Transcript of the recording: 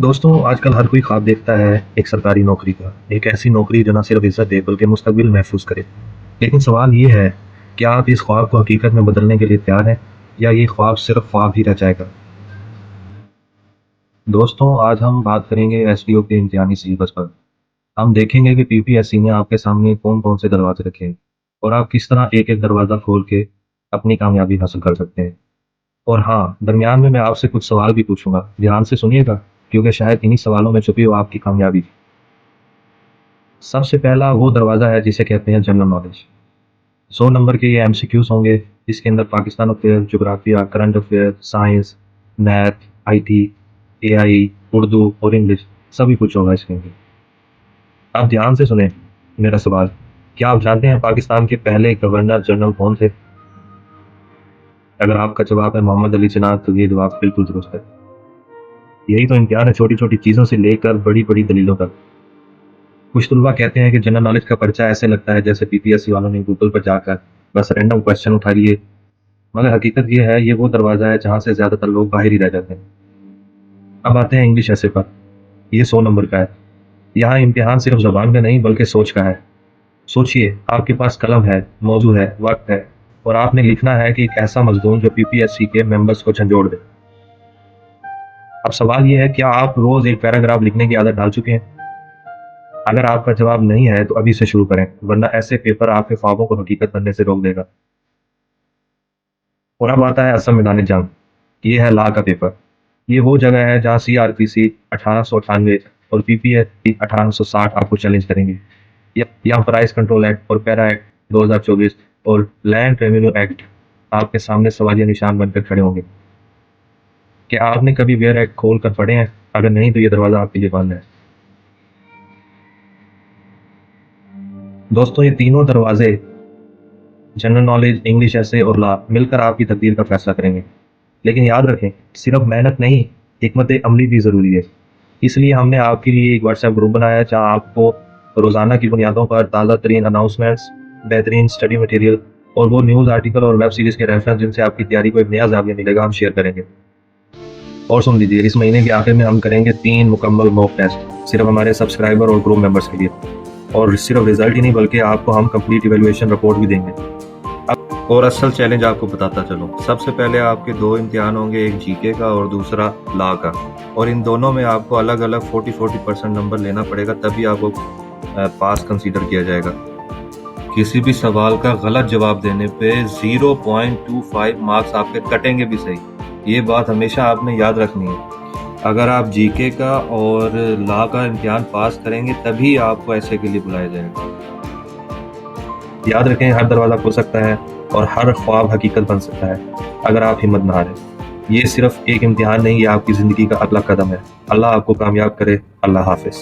دوستوں آج کل ہر کوئی خواب دیکھتا ہے ایک سرکاری نوکری کا، ایک ایسی نوکری جو نہ صرف عزت دے بلکہ مستقبل محفوظ کرے۔ لیکن سوال یہ ہے، کیا آپ اس خواب کو حقیقت میں بدلنے کے لیے تیار ہیں یا یہ خواب صرف خواب ہی رہ جائے گا؟ دوستوں آج ہم بات کریں گے ایس ڈی او کے امتحانی سلیبس پر۔ ہم دیکھیں گے کہ پی پی ایس سی نے آپ کے سامنے کون کون سے دروازے رکھے ہیں اور آپ کس طرح ایک ایک دروازہ کھول کے اپنی کامیابی حاصل کر سکتے ہیں۔ اور ہاں، درمیان میں آپ سے کچھ سوال بھی پوچھوں گا، دھیان سے سنیے گا کیونکہ شاید انہی سوالوں میں چھپی ہو آپ کی کامیابی۔ سب سے پہلا وہ دروازہ ہے جسے کہتے ہیں جنرل نالج۔ 100 نمبر کے یہ ایم سی کیوز ہوں گے جس کے اندر پاکستان افیئر، جغرافیہ، current affair, science, math, I T, A I, Urdu اور انگلش سبھی کچھ ہوگا اس کے اندر۔ آپ دھیان سے سنیں میرا سوال، کیا آپ جانتے ہیں پاکستان کے پہلے گورنر جنرل کون تھے؟ اگر آپ کا جواب ہے محمد علی جناح تو یہ جواب بالکل درست ہے۔ یہی تو امتحان ہے، چھوٹی چھوٹی چیزوں سے لے کر بڑی بڑی دلیلوں تک۔ کچھ طلباء کہتے ہیں کہ جنرل نالج کا پرچہ ایسے لگتا ہے جیسے پی پی ایس سی والوں نے گوگل پر جا کر بس رینڈم کوشچن اٹھا لیے، مگر حقیقت یہ ہے یہ وہ دروازہ ہے جہاں سے زیادہ تر لوگ باہر ہی رہ جاتے ہیں۔ اب آتے ہیں انگلش ایسے پر، یہ 100 نمبر کا ہے۔ یہاں امتحان صرف زبان کا نہیں بلکہ سوچ کا ہے۔ سوچئے، آپ کے پاس قلم ہے، موضوع ہے، وقت ہے، اور آپ نے لکھنا ہے کہ ایک ایسا مضمون جو پی پی ایس سی کے ممبرز کو جھنجھوڑ دے۔ اب سوال یہ ہے، کیا آپ روز ایک پیراگراف لکھنے کی عادت ڈال چکے ہیں؟ اگر آپ کا جواب نہیں ہے تو ابھی سے شروع کریں، ورنہ ایسے پیپر آپ کے خوابوں کو حقیقت بننے سے روک دے گا۔ اور اب آتا ہے اصل میدان جنگ، یہ ہے لا کا پیپر۔ یہ وہ جگہ ہے جہاں سی آر پی سی 1898 اور پی پی ایس سی 1860 آپ کو چیلنج کریں گے۔ یہاں پرائس کنٹرول ایکٹ اور پیرا ایکٹ 2024 اور لینڈ ریونیو ایکٹ آپ کے سامنے سوالیہ نشان بن کر کھڑے ہوں گے۔ کیا آپ نے کبھی ویئر ایکٹ کھول کر پڑھے ہیں؟ اگر نہیں تو یہ دروازہ آپ کے لیے بند ہے۔ دوستوں یہ تینوں دروازے، جنرل نالج، انگلش ایسے اور لا، مل کر آپ کی تقدیر کا فیصلہ کریں گے۔ لیکن یاد رکھیں، صرف محنت نہیں، حکمت عملی بھی ضروری ہے۔ اس لیے ہم نے آپ کے لیے ایک واٹس ایپ گروپ بنایا ہے جہاں آپ کو روزانہ کی بنیادوں پر تازہ ترین اناؤنسمنٹس، بہترین اسٹڈی مٹیریل اور وہ نیوز آرٹیکل اور ویب سیریز کے ریفرنس جن سے آپ کی تیاری کو ایک نیا زاویہ ملے گا، ہم شیئر کریں گے۔ اور سن لیجیے، اس مہینے کے آخر میں ہم کریں گے 3 مکمل موک ٹیسٹ صرف ہمارے سبسکرائبر اور گروپ ممبرس کے لیے، اور صرف رزلٹ ہی نہیں بلکہ آپ کو ہم کمپلیٹ ایویلویشن رپورٹ بھی دیں گے۔ اور اصل چیلنج آپ کو بتاتا چلوں، سب سے پہلے آپ کے 2 امتحان ہوں گے، ایک جی کے کا اور دوسرا لا کا، اور ان دونوں میں آپ کو الگ الگ 40% نمبر لینا پڑے گا، تبھی آپ کو پاس کنسیڈر کیا جائے گا۔ کسی بھی سوال کا غلط جواب دینے پہ 0.25 مارکس آپ کے کٹیں گے بھی صحیح، یہ بات ہمیشہ آپ نے یاد رکھنی ہے۔ اگر آپ جی کے کا اور لا کا امتحان پاس کریں گے تبھی آپ کو ایسے کے لیے بلایا جائے گا۔ یاد رکھیں، ہر دروازہ کھل سکتا ہے اور ہر خواب حقیقت بن سکتا ہے اگر آپ ہمت نہ ہاریں۔ یہ صرف ایک امتحان نہیں، یہ آپ کی زندگی کا اگلا قدم ہے۔ اللہ آپ کو کامیاب کرے۔ اللہ حافظ۔